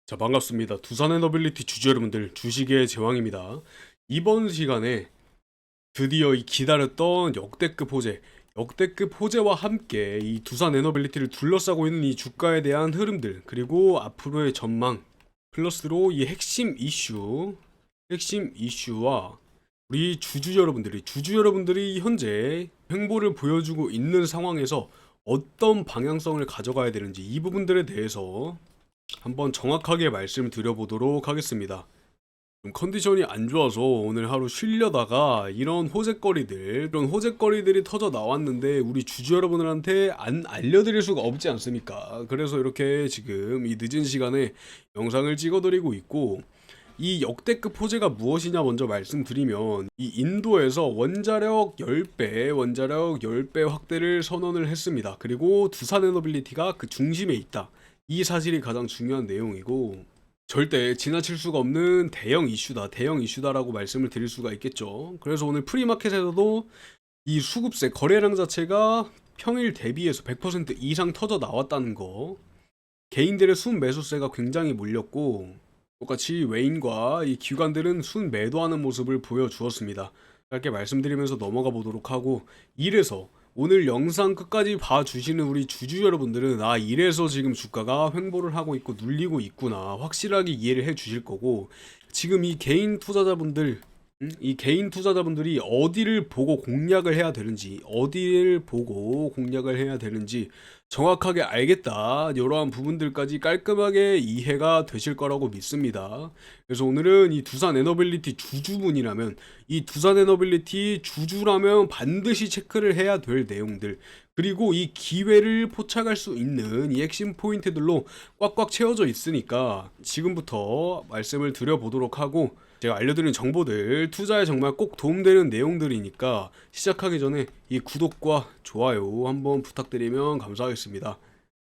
자, 반갑습니다. 두산에너빌리티 주주 여러분들, 주식의 제왕입니다. 이번 시간에 드디어 이 기다렸던 역대급 호재와 함께 이 두산에너빌리티를 둘러싸고 있는 이 주가에 대한 흐름들, 그리고 앞으로의 전망, 플러스로 이 핵심 이슈와 우리 주주 여러분들이 현재 횡보를 보여주고 있는 상황에서 어떤 방향성을 가져가야 되는지, 이 부분들에 대해서 한번 정확하게 말씀을 드려보도록 하겠습니다. 좀 컨디션이 안 좋아서 오늘 하루 쉬려다가 이런 호재거리들이 터져 나왔는데 우리 주주 여러분들한테 안 알려드릴 수가 없지 않습니까? 그래서 이렇게 지금 이 늦은 시간에 영상을 찍어드리고 있고, 이 역대급 호재가 무엇이냐 먼저 말씀드리면, 이 인도에서 원자력 10배 확대를 선언을 했습니다. 그리고 두산에너빌리티가 그 중심에 있다. 이 사실이 가장 중요한 내용이고, 절대 지나칠 수가 없는 대형 이슈다라고 말씀을 드릴 수가 있겠죠. 그래서 오늘 프리마켓에서도 이 수급세 거래량 자체가 평일 대비해서 100% 이상 터져 나왔다는 거, 개인들의 순매수세가 굉장히 몰렸고, 똑같이 외인과 이 기관들은 순매도하는 모습을 보여주었습니다. 짧게 말씀드리면서 넘어가 보도록 하고, 이래서 오늘 영상 끝까지 봐주시는 우리 주주 여러분들은 이래서 지금 주가가 횡보를 하고 있고 눌리고 있구나 확실하게 이해를 해 주실 거고, 지금 이 개인 투자자분들이 어디를 보고 공략을 해야 되는지 정확하게 알겠다, 이러한 부분들까지 깔끔하게 이해가 되실 거라고 믿습니다. 그래서 오늘은 이 두산에너빌리티 주주분이라면, 이 두산에너빌리티 주주라면 반드시 체크를 해야 될 내용들, 그리고 이 기회를 포착할 수 있는 이 핵심 포인트들로 꽉꽉 채워져 있으니까 지금부터 말씀을 드려보도록 하고, 제가 알려드리는 정보들 투자에 정말 꼭 도움되는 내용들이니까 시작하기 전에 이 구독과 좋아요 한번 부탁드리면 감사하겠습니다.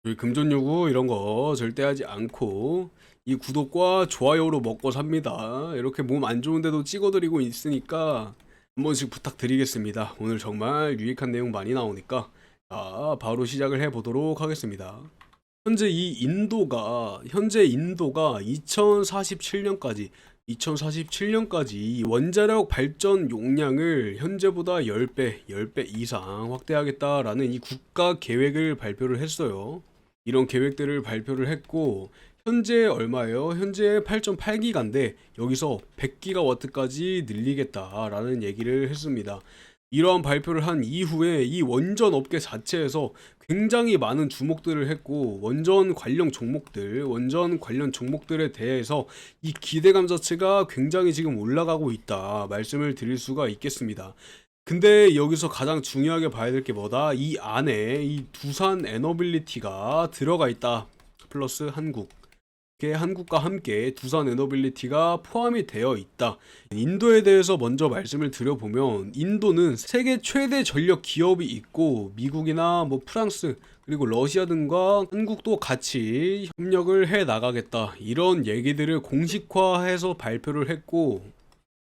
저희 금전 요구 이런 거 절대 하지 않고 이 구독과 좋아요로 먹고 삽니다. 이렇게 몸 안 좋은데도 찍어드리고 있으니까 한 번씩 부탁드리겠습니다. 오늘 정말 유익한 내용 많이 나오니까 바로 시작을 해보도록 하겠습니다. 현재 인도가 2047년까지 이 원자력 발전 용량을 현재보다 10배 이상 확대하겠다라는 이 국가 계획을 발표를 했어요. 이런 계획들을 발표를 했고, 현재 얼마예요? 현재 8.8기가인데 여기서 100기가와트까지 늘리겠다라는 얘기를 했습니다. 이러한 발표를 한 이후에 이 원전 업계 자체에서 굉장히 많은 주목들을 했고, 원전 관련 종목들에 대해서 이 기대감 자체가 굉장히 지금 올라가고 있다 말씀을 드릴 수가 있겠습니다. 근데 여기서 가장 중요하게 봐야 될 게 뭐다? 이 안에 이 두산 에너빌리티가 들어가 있다. 플러스 한국과 함께 두산 에너빌리티가 포함이 되어 있다. 인도에 대해서 먼저 말씀을 드려보면, 인도는 세계 최대 전력 기업이 있고 미국이나 프랑스 그리고 러시아 등과 한국도 같이 협력을 해 나가겠다, 이런 얘기들을 공식화해서 발표를 했고,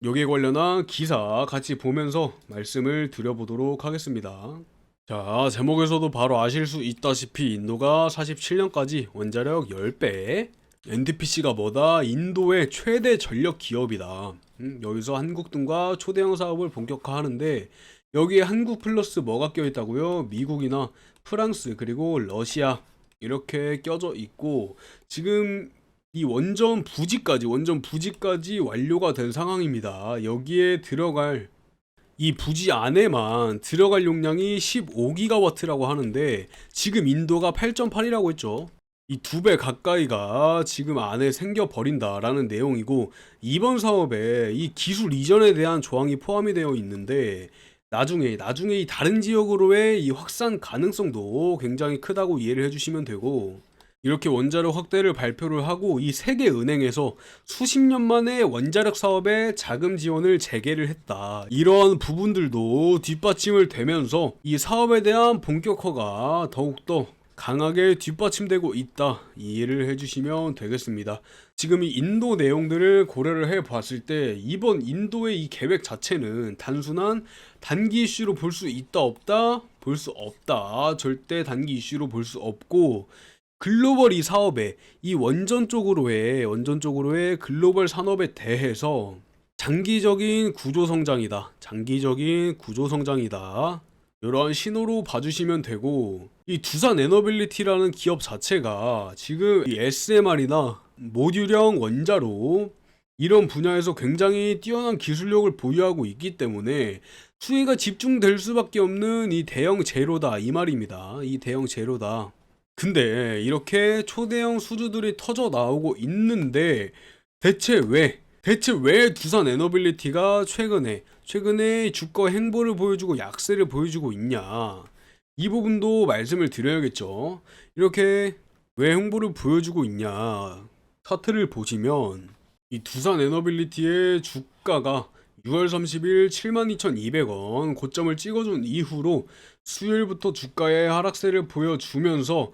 여기에 관련한 기사 같이 보면서 말씀을 드려보도록 하겠습니다. 자, 제목에서도 바로 아실 수 있다시피 인도가 47년까지 원자력 10배, NTPC가 뭐다? 인도의 최대 전력 기업이다. 여기서 한국 등과 초대형 사업을 본격화하는데, 여기에 한국 플러스 뭐가 껴있다고요? 미국이나 프랑스 그리고 러시아 이렇게 껴져 있고, 지금 이 원전 부지까지 완료가 된 상황입니다. 여기에 들어갈 이 부지 안에만 들어갈 용량이 15기가와트라고 하는데, 지금 인도가 8.8이라고 했죠. 이 2배 가까이가 지금 안에 생겨버린다라는 내용이고, 이번 사업에 이 기술 이전에 대한 조항이 포함이 되어 있는데, 나중에 이 다른 지역으로의 이 확산 가능성도 굉장히 크다고 이해를 해주시면 되고, 이렇게 원자력 확대를 발표를 하고 이 세계은행에서 수십 년 만에 원자력 사업에 자금 지원을 재개를 했다, 이러한 부분들도 뒷받침을 되면서 이 사업에 대한 본격화가 더욱더 강하게 뒷받침되고 있다, 이해를 해주시면 되겠습니다. 지금 이 인도 내용들을 고려를 해 봤을 때, 이번 인도의 이 계획 자체는 단순한 단기 이슈로 볼 수 있다 없다? 볼 수 없다. 절대 단기 이슈로 볼 수 없고, 글로벌 이 사업에 이 원전 쪽으로의 글로벌 산업에 대해서 장기적인 구조 성장이다. 장기적인 구조 성장이다. 이러한 신호로 봐주시면 되고, 이 두산 에너빌리티라는 기업 자체가 지금 이 SMR이나 모듈형 원자로 이런 분야에서 굉장히 뛰어난 기술력을 보유하고 있기 때문에 수혜가 집중될 수밖에 없는 이 대형 제로다 이 말입니다. 이 대형 제로다. 근데 이렇게 초대형 수주들이 터져 나오고 있는데 대체 왜 두산 에너빌리티가 최근에 주가 행보를 보여주고 약세를 보여주고 있냐? 이 부분도 말씀을 드려야겠죠. 이렇게 왜 행보를 보여주고 있냐? 차트를 보시면 이 두산 에너빌리티의 주가가 6월 30일 72,200원 고점을 찍어준 이후로 수요일부터 주가의 하락세를 보여주면서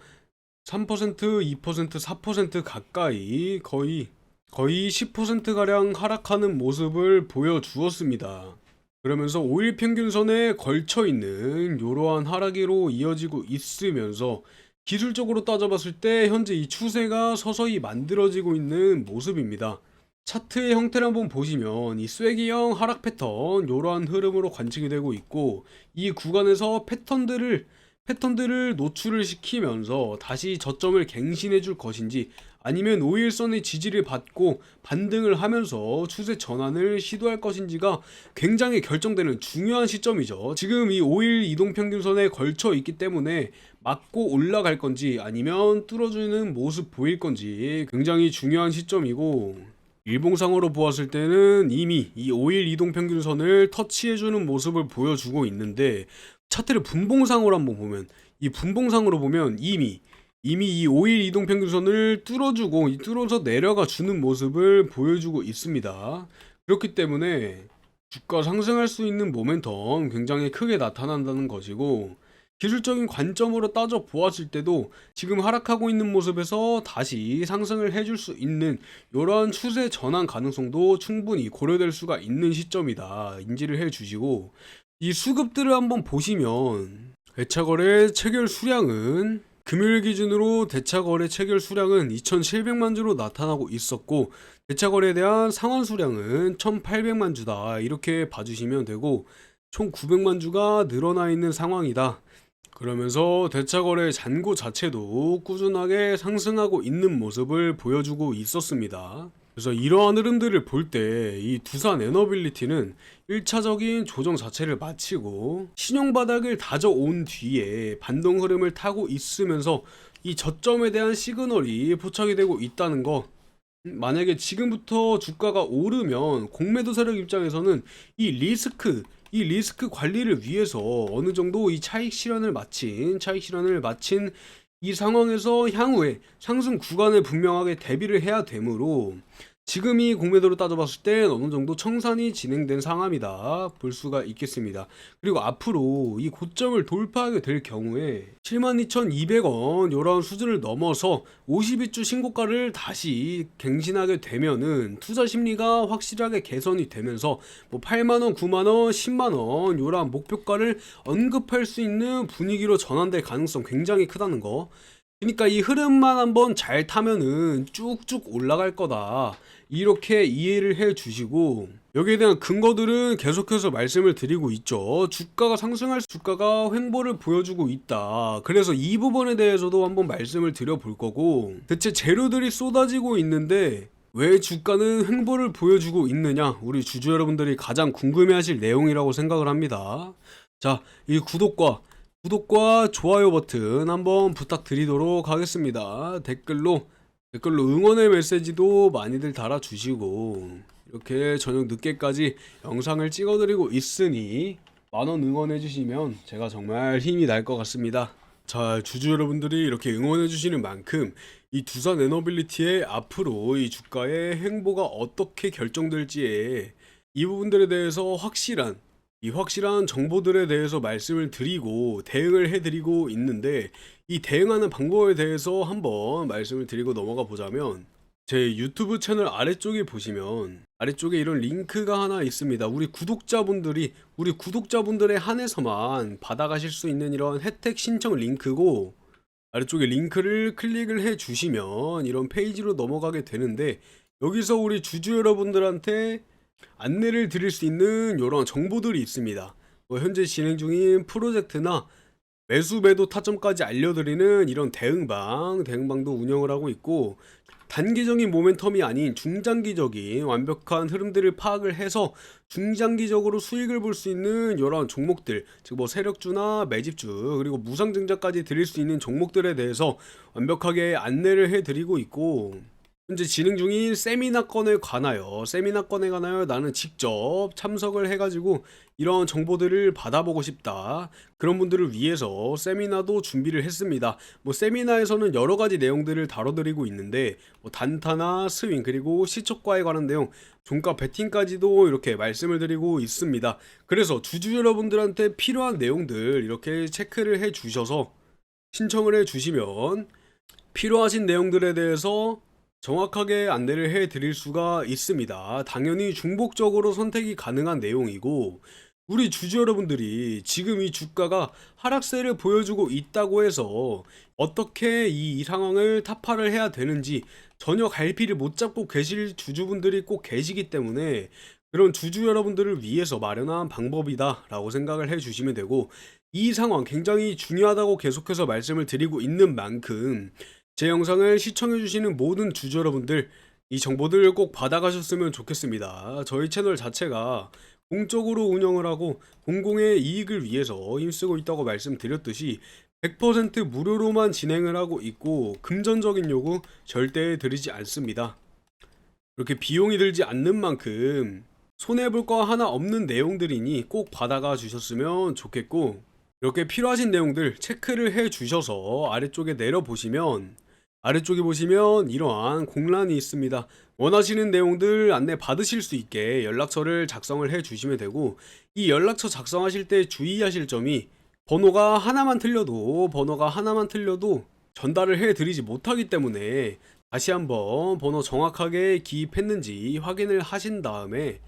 3%, 2%, 4% 가까이 거의 10%가량 하락하는 모습을 보여주었습니다. 그러면서 5일 평균선에 걸쳐 있는 이러한 하락으로 이어지고 있으면서 기술적으로 따져봤을 때 현재 이 추세가 서서히 만들어지고 있는 모습입니다. 차트의 형태를 한번 보시면 이 쐐기형 하락 패턴 이러한 흐름으로 관측이 되고 있고, 이 구간에서 패턴들을 노출을 시키면서 다시 저점을 갱신해 줄 것인지 아니면 5일선의 지지를 받고 반등을 하면서 추세 전환을 시도할 것인지가 굉장히 결정되는 중요한 시점이죠. 지금 이 5일 이동평균선에 걸쳐 있기 때문에 맞고 올라갈 건지 아니면 뚫어주는 모습 보일 건지 굉장히 중요한 시점이고, 일봉상으로 보았을 때는 이미 이 5일 이동평균선을 터치해주는 모습을 보여주고 있는데, 차트를 분봉상으로 한번 보면 이 분봉상으로 보면 이미 이 5일 이동평균선을 뚫어서 내려가 주는 모습을 보여주고 있습니다. 그렇기 때문에 주가 상승할 수 있는 모멘텀 굉장히 크게 나타난다는 것이고, 기술적인 관점으로 따져 보았을 때도 지금 하락하고 있는 모습에서 다시 상승을 해줄 수 있는 이러한 추세 전환 가능성도 충분히 고려될 수가 있는 시점이다 인지를 해 주시고, 이 수급들을 한번 보시면 대차거래 체결 수량은 금요일 기준으로 대차거래 체결 수량은 2,700만 주로 나타나고 있었고, 대차거래에 대한 상환 수량은 1,800만 주다 이렇게 봐주시면 되고, 총 900만 주가 늘어나 있는 상황이다. 그러면서 대차거래 잔고 자체도 꾸준하게 상승하고 있는 모습을 보여주고 있었습니다. 그래서 이러한 흐름들을 볼 때 이 두산 에너빌리티는 1차적인 조정 자체를 마치고 신용바닥을 다져온 뒤에 반동 흐름을 타고 있으면서 이 저점에 대한 시그널이 포착이 되고 있다는 거, 만약에 지금부터 주가가 오르면 공매도 세력 입장에서는 이 리스크 관리를 위해서 어느 정도 이 차익 실현을 마친 이 상황에서 향후에 상승 구간을 분명하게 대비를 해야 되므로 지금 이 공매도로 따져봤을 땐 어느 정도 청산이 진행된 상황이다 볼 수가 있겠습니다. 그리고 앞으로 이 고점을 돌파하게 될 경우에 72,200원 이런 수준을 넘어서 52주 신고가를 다시 갱신하게 되면은 투자 심리가 확실하게 개선이 되면서 뭐 8만원, 9만원, 10만원 이런 목표가를 언급할 수 있는 분위기로 전환될 가능성 굉장히 크다는 거. 그러니까 이 흐름만 한번 잘 타면은 쭉쭉 올라갈 거다 이렇게 이해를 해 주시고, 여기에 대한 근거들은 계속해서 말씀을 드리고 있죠. 주가가 횡보를 보여주고 있다. 그래서 이 부분에 대해서도 한번 말씀을 드려 볼 거고, 대체 재료들이 쏟아지고 있는데 왜 주가는 횡보를 보여주고 있느냐, 우리 주주 여러분들이 가장 궁금해하실 내용이라고 생각을 합니다. 자, 이 구독과 좋아요 버튼 한번 부탁드리도록 하겠습니다. 댓글로 응원의 메시지도 많이들 달아주시고, 이렇게 저녁 늦게까지 영상을 찍어드리고 있으니 만원 응원해주시면 제가 정말 힘이 날 것 같습니다. 자, 주주 여러분들이 이렇게 응원해주시는 만큼 이 두산 에너빌리티의 앞으로 이 주가의 행보가 어떻게 결정될지에 이 부분들에 대해서 확실한 정보들에 대해서 말씀을 드리고 대응을 해드리고 있는데, 이 대응하는 방법에 대해서 한번 말씀을 드리고 넘어가 보자면, 제 유튜브 채널 아래쪽에 보시면 아래쪽에 이런 링크가 하나 있습니다. 우리 구독자분들의 한해서만 받아가실 수 있는 이런 혜택 신청 링크고, 아래쪽에 링크를 클릭을 해 주시면 이런 페이지로 넘어가게 되는데, 여기서 우리 주주 여러분들한테 안내를 드릴 수 있는 이런 정보들이 있습니다. 뭐 현재 진행 중인 프로젝트나 매수 매도 타점까지 알려드리는 이런 대응방도 운영을 하고 있고, 단기적인 모멘텀이 아닌 중장기적인 완벽한 흐름들을 파악을 해서 중장기적으로 수익을 볼 수 있는 이런 종목들, 즉 뭐 세력주나 매집주 그리고 무상증자까지 드릴 수 있는 종목들에 대해서 완벽하게 안내를 해드리고 있고, 현재 진행 중인 세미나건에 관하여 나는 직접 참석을 해가지고 이런 정보들을 받아보고 싶다, 그런 분들을 위해서 세미나도 준비를 했습니다. 뭐 세미나에서는 여러 가지 내용들을 다뤄드리고 있는데, 뭐 단타나 스윙 그리고 시초과에 관한 내용, 종가 베팅까지도 이렇게 말씀을 드리고 있습니다. 그래서 주주 여러분들한테 필요한 내용들 이렇게 체크를 해 주셔서 신청을 해 주시면 필요하신 내용들에 대해서 정확하게 안내를 해 드릴 수가 있습니다. 당연히 중복적으로 선택이 가능한 내용이고, 우리 주주 여러분들이 지금 이 주가가 하락세를 보여주고 있다고 해서 어떻게 이 상황을 타파를 해야 되는지 전혀 갈피를 못 잡고 계실 주주분들이 꼭 계시기 때문에, 그런 주주 여러분들을 위해서 마련한 방법이다 라고 생각을 해 주시면 되고, 이 상황 굉장히 중요하다고 계속해서 말씀을 드리고 있는 만큼 제 영상을 시청해주시는 모든 주주 여러분들, 이 정보들 꼭 받아가셨으면 좋겠습니다. 저희 채널 자체가 공적으로 운영을 하고 공공의 이익을 위해서 힘쓰고 있다고 말씀드렸듯이 100% 무료로만 진행을 하고 있고, 금전적인 요구 절대 드리지 않습니다. 이렇게 비용이 들지 않는 만큼 손해볼 거 하나 없는 내용들이니 꼭 받아가 주셨으면 좋겠고, 이렇게 필요하신 내용들 체크를 해 주셔서 아래쪽에 내려보시면, 아래쪽에 보시면 이러한 공란이 있습니다. 원하시는 내용들 안내 받으실 수 있게 연락처를 작성을 해 주시면 되고, 이 연락처 작성하실 때 주의하실 점이, 번호가 하나만 틀려도 전달을 해 드리지 못하기 때문에 다시 한번 번호 정확하게 기입했는지 확인을 하신 다음에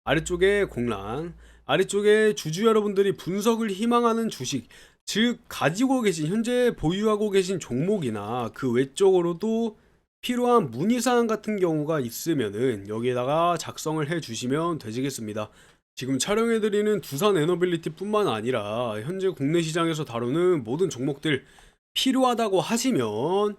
아래쪽에 공란, 아래쪽에 주주 여러분들이 분석을 희망하는 주식, 즉 가지고 계신, 현재 보유하고 계신 종목이나 그 외적으로도 필요한 문의사항 같은 경우가 있으면은 여기에다가 작성을 해 주시면 되시겠습니다. 지금 촬영해드리는 두산 에너빌리티 뿐만 아니라 현재 국내 시장에서 다루는 모든 종목들, 필요하다고 하시면은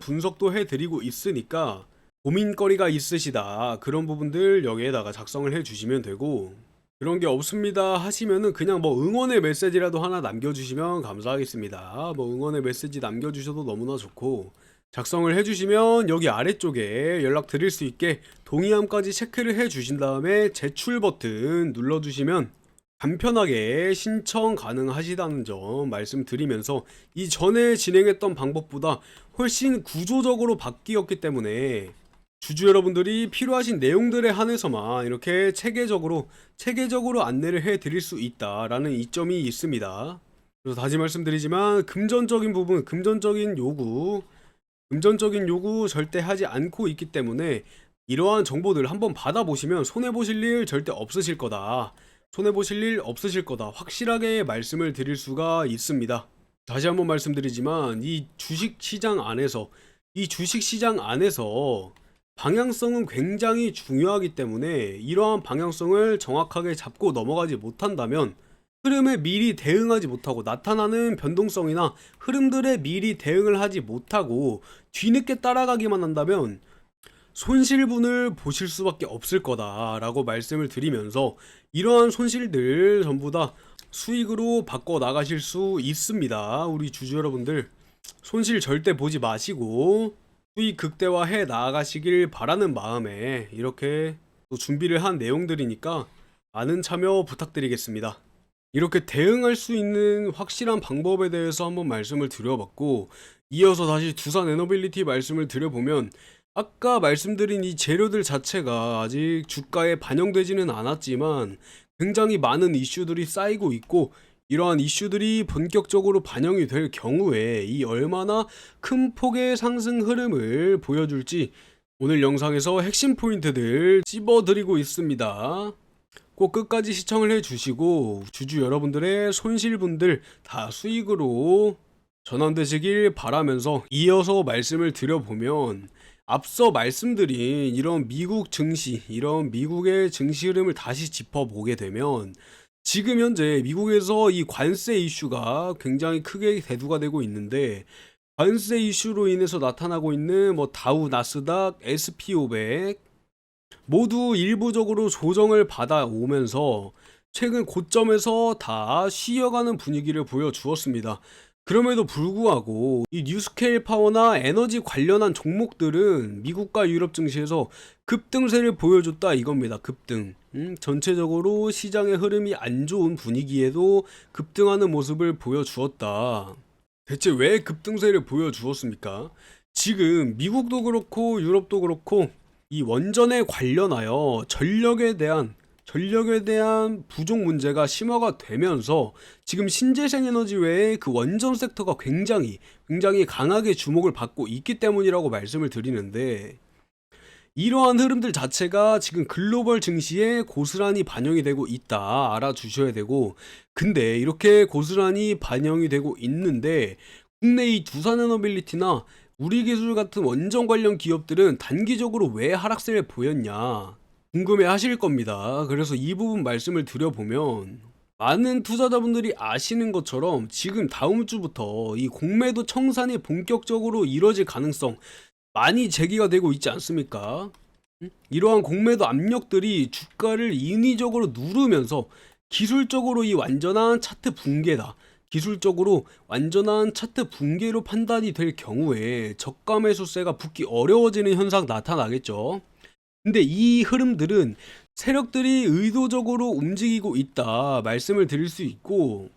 분석도 해드리고 있으니까, 고민거리가 있으시다 그런 부분들 여기에다가 작성을 해 주시면 되고, 그런 게 없습니다 하시면은 그냥 뭐 응원의 메시지라도 하나 남겨주시면 감사하겠습니다. 뭐 응원의 메시지 남겨주셔도 너무나 좋고, 작성을 해주시면 여기 아래쪽에 연락 드릴 수 있게 동의함까지 체크를 해 주신 다음에 제출 버튼 눌러주시면 간편하게 신청 가능하시다는 점 말씀드리면서, 이전에 진행했던 방법보다 훨씬 구조적으로 바뀌었기 때문에 주주 여러분들이 필요하신 내용들에 한해서만 이렇게 체계적으로 안내를 해 드릴 수 있다라는 이점이 있습니다. 그래서 다시 말씀드리지만 금전적인 부분, 금전적인 요구 절대 하지 않고 있기 때문에, 이러한 정보들 한번 받아보시면 손해보실 일 절대 없으실 거다, 확실하게 말씀을 드릴 수가 있습니다. 다시 한번 말씀드리지만 이 주식시장 안에서 방향성은 굉장히 중요하기 때문에, 이러한 방향성을 정확하게 잡고 넘어가지 못한다면, 흐름에 미리 대응하지 못하고, 나타나는 변동성이나 흐름들에 미리 대응을 하지 못하고 뒤늦게 따라가기만 한다면 손실분을 보실 수밖에 없을 거다라고 말씀을 드리면서, 이러한 손실들 전부 다 수익으로 바꿔 나가실 수 있습니다. 우리 주주 여러분들 손실 절대 보지 마시고 수익 극대화해 나가시길 바라는 마음에 이렇게 또 준비를 한 내용들이니까 많은 참여 부탁드리겠습니다. 이렇게 대응할 수 있는 확실한 방법에 대해서 한번 말씀을 드려봤고, 이어서 다시 두산 에너빌리티 말씀을 드려보면, 아까 말씀드린 이 재료들 자체가 아직 주가에 반영되지는 않았지만 굉장히 많은 이슈들이 쌓이고 있고, 이러한 이슈들이 본격적으로 반영이 될 경우에 이 얼마나 큰 폭의 상승 흐름을 보여줄지 오늘 영상에서 핵심 포인트들 찝어드리고 있습니다. 꼭 끝까지 시청을 해주시고 주주 여러분들의 손실분들 다 수익으로 전환되시길 바라면서 이어서 말씀을 드려보면, 앞서 말씀드린 이런 미국 증시, 이런 미국의 증시 흐름을 다시 짚어보게 되면, 지금 현재 미국에서 이 관세 이슈가 굉장히 크게 대두가 되고 있는데, 관세 이슈로 인해서 나타나고 있는 뭐 다우, 나스닥, SP500 모두 일부적으로 조정을 받아오면서 최근 고점에서 다 쉬어가는 분위기를 보여주었습니다. 그럼에도 불구하고 이 뉴스케일 파워나 에너지 관련한 종목들은 미국과 유럽 증시에서 급등세를 보여줬다 이겁니다. 급등. 전체적으로 시장의 흐름이 안 좋은 분위기에도 급등하는 모습을 보여주었다. 대체 왜 급등세를 보여주었습니까? 지금 미국도 그렇고 유럽도 그렇고 이 원전에 관련하여 전력에 대한 부족 문제가 심화가 되면서 지금 신재생 에너지 외에 그 원전 섹터가 굉장히 강하게 주목을 받고 있기 때문이라고 말씀을 드리는데, 이러한 흐름들 자체가 지금 글로벌 증시에 고스란히 반영이 되고 있다 알아주셔야 되고, 근데 이렇게 고스란히 반영이 되고 있는데 국내 이 두산에너빌리티나 우리기술 같은 원전 관련 기업들은 단기적으로 왜 하락세를 보였냐 궁금해 하실 겁니다. 그래서 이 부분 말씀을 드려보면, 많은 투자자분들이 아시는 것처럼 지금 다음 주부터 이 공매도 청산이 본격적으로 이뤄질 가능성 많이 제기가 되고 있지 않습니까? 이러한 공매도 압력들이 주가를 인위적으로 누르면서 기술적으로 이 완전한 차트 붕괴다, 기술적으로 완전한 차트 붕괴로 판단이 될 경우에 저가 매수세가 붙기 어려워지는 현상 나타나겠죠. 근데 이 흐름들은 세력들이 의도적으로 움직이고 있다 말씀을 드릴 수 있고,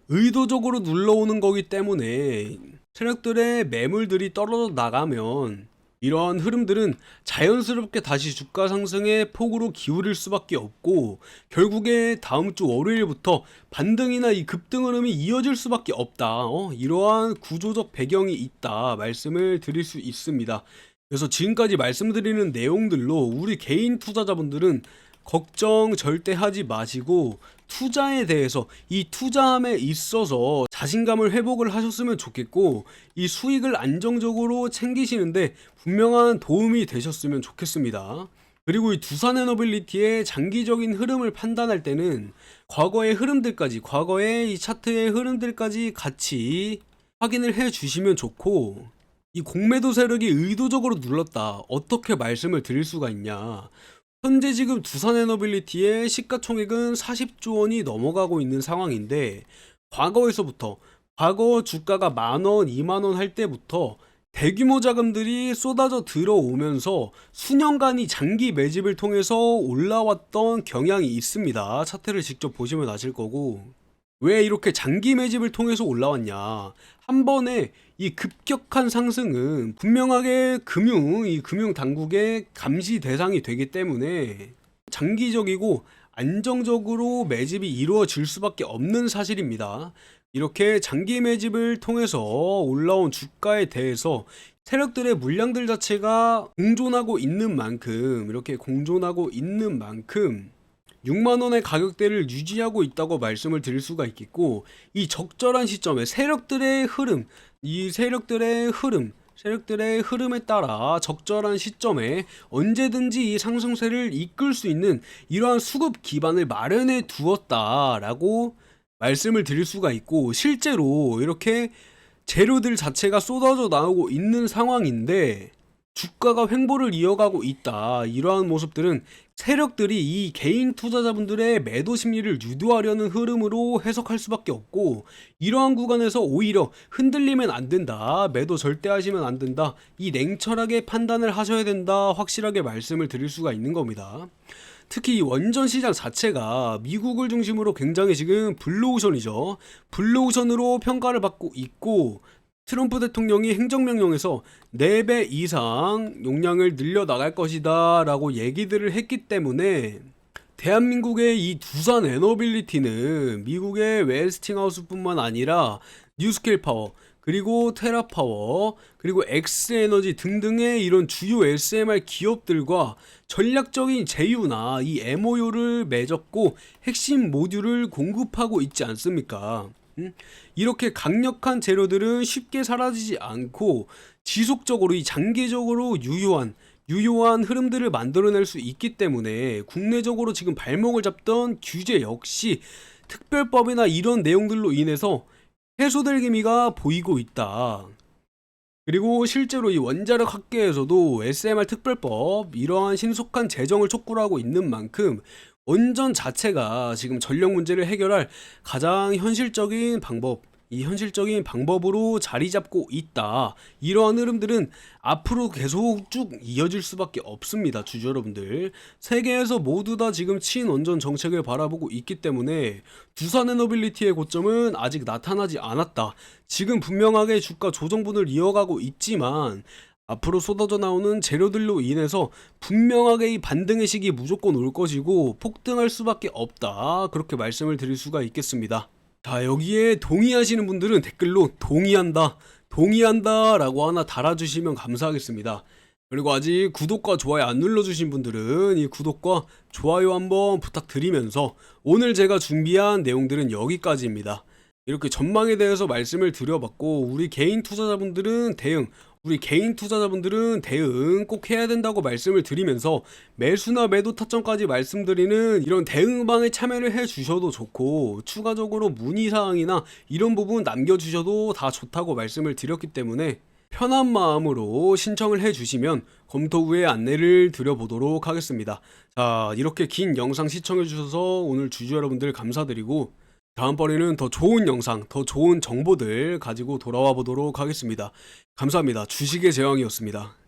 의도적으로 눌러오는 거기 때문에 세력들의 매물들이 떨어져 나가면 이러한 흐름들은 자연스럽게 다시 주가 상승의 폭으로 기울일 수밖에 없고, 결국에 다음 주 월요일부터 반등이나 이 급등 흐름이 이어질 수밖에 없다. 이러한 구조적 배경이 있다 말씀을 드릴 수 있습니다. 그래서 지금까지 말씀드리는 내용들로 우리 개인 투자자분들은 걱정 절대 하지 마시고, 투자에 대해서 이 투자함에 있어서 자신감을 회복을 하셨으면 좋겠고, 이 수익을 안정적으로 챙기시는데 분명한 도움이 되셨으면 좋겠습니다. 그리고 이 두산에너빌리티의 장기적인 흐름을 판단할 때는 과거의 흐름들까지, 과거의 이 차트의 흐름들까지 같이 확인을 해 주시면 좋고, 이 공매도 세력이 의도적으로 눌렀다 어떻게 말씀을 드릴 수가 있냐. 현재 지금 두산에너빌리티의 시가총액은 40조 원이 넘어가고 있는 상황인데, 과거에서부터, 과거 주가가 만원, 2만원 할 때부터 대규모 자금들이 쏟아져 들어오면서 수년간이 장기 매집을 통해서 올라왔던 경향이 있습니다. 차트를 직접 보시면 아실 거고, 왜 이렇게 장기 매집을 통해서 올라왔냐. 한 번에 이 급격한 상승은 분명하게 이 금융 당국의 감시 대상이 되기 때문에 장기적이고 안정적으로 매집이 이루어질 수밖에 없는 사실입니다. 이렇게 장기 매집을 통해서 올라온 주가에 대해서 세력들의 물량들 자체가 공존하고 있는 만큼, 이렇게 공존하고 있는 만큼 6만원의 가격대를 유지하고 있다고 말씀을 드릴 수가 있겠고, 이 적절한 시점에 세력들의 흐름, 세력들의 흐름에 따라 적절한 시점에 언제든지 이 상승세를 이끌 수 있는 이러한 수급 기반을 마련해 두었다라고 말씀을 드릴 수가 있고, 실제로 이렇게 재료들 자체가 쏟아져 나오고 있는 상황인데 주가가 횡보를 이어가고 있다. 이러한 모습들은 세력들이 이 개인 투자자분들의 매도 심리를 유도하려는 흐름으로 해석할 수밖에 없고, 이러한 구간에서 오히려 흔들리면 안 된다, 매도 절대 하시면 안 된다, 이 냉철하게 판단을 하셔야 된다 확실하게 말씀을 드릴 수가 있는 겁니다. 특히 이 원전 시장 자체가 미국을 중심으로 굉장히 지금 블루오션이죠. 블루오션으로 평가를 받고 있고, 트럼프 대통령이 행정명령에서 4배 이상 용량을 늘려나갈 것이다 라고 얘기들을 했기 때문에 대한민국의 이 두산 에너빌리티는 미국의 웨스팅하우스뿐만 아니라 뉴스케일 파워, 그리고 테라파워, 그리고 엑스에너지 등등의 이런 주요 SMR 기업들과 전략적인 제휴나 이 MOU를 맺었고 핵심 모듈을 공급하고 있지 않습니까? 이렇게 강력한 재료들은 쉽게 사라지지 않고 지속적으로 이 장기적으로 유효한 흐름들을 만들어낼 수 있기 때문에 국내적으로 지금 발목을 잡던 규제 역시 특별법이나 이런 내용들로 인해서 해소될 기미가 보이고 있다. 그리고 실제로 이 원자력 학계에서도 SMR 특별법 이러한 신속한 제정을 촉구를 하고 있는 만큼 원전 자체가 지금 전력 문제를 해결할 가장 현실적인 방법, 이 현실적인 방법으로 자리 잡고 있다. 이러한 흐름들은 앞으로 계속 쭉 이어질 수밖에 없습니다, 주주 여러분들. 세계에서 모두 다 지금 친원전 정책을 바라보고 있기 때문에 두산 에너빌리티의 고점은 아직 나타나지 않았다. 지금 분명하게 주가 조정분을 이어가고 있지만 앞으로 쏟아져 나오는 재료들로 인해서 분명하게 이 반등의 시기 무조건 올 것이고 폭등할 수밖에 없다. 그렇게 말씀을 드릴 수가 있겠습니다. 자, 여기에 동의하시는 분들은 댓글로 동의한다 라고 하나 달아주시면 감사하겠습니다. 그리고 아직 구독과 좋아요 안 눌러주신 분들은 이 구독과 좋아요 한번 부탁드리면서 오늘 제가 준비한 내용들은 여기까지입니다. 이렇게 전망에 대해서 말씀을 드려봤고 우리 개인 투자자분들은 대응 꼭 해야 된다고 말씀을 드리면서 매수나 매도 타점까지 말씀드리는 이런 대응방에 참여를 해 주셔도 좋고 추가적으로 문의사항이나 이런 부분 남겨주셔도 다 좋다고 말씀을 드렸기 때문에 편한 마음으로 신청을 해 주시면 검토 후에 안내를 드려보도록 하겠습니다. 자, 이렇게 긴 영상 시청해 주셔서 오늘 주주 여러분들 감사드리고 다음번에는 더 좋은 영상, 더 좋은 정보들 가지고 돌아와 보도록 하겠습니다. 감사합니다. 주식의 제왕이었습니다.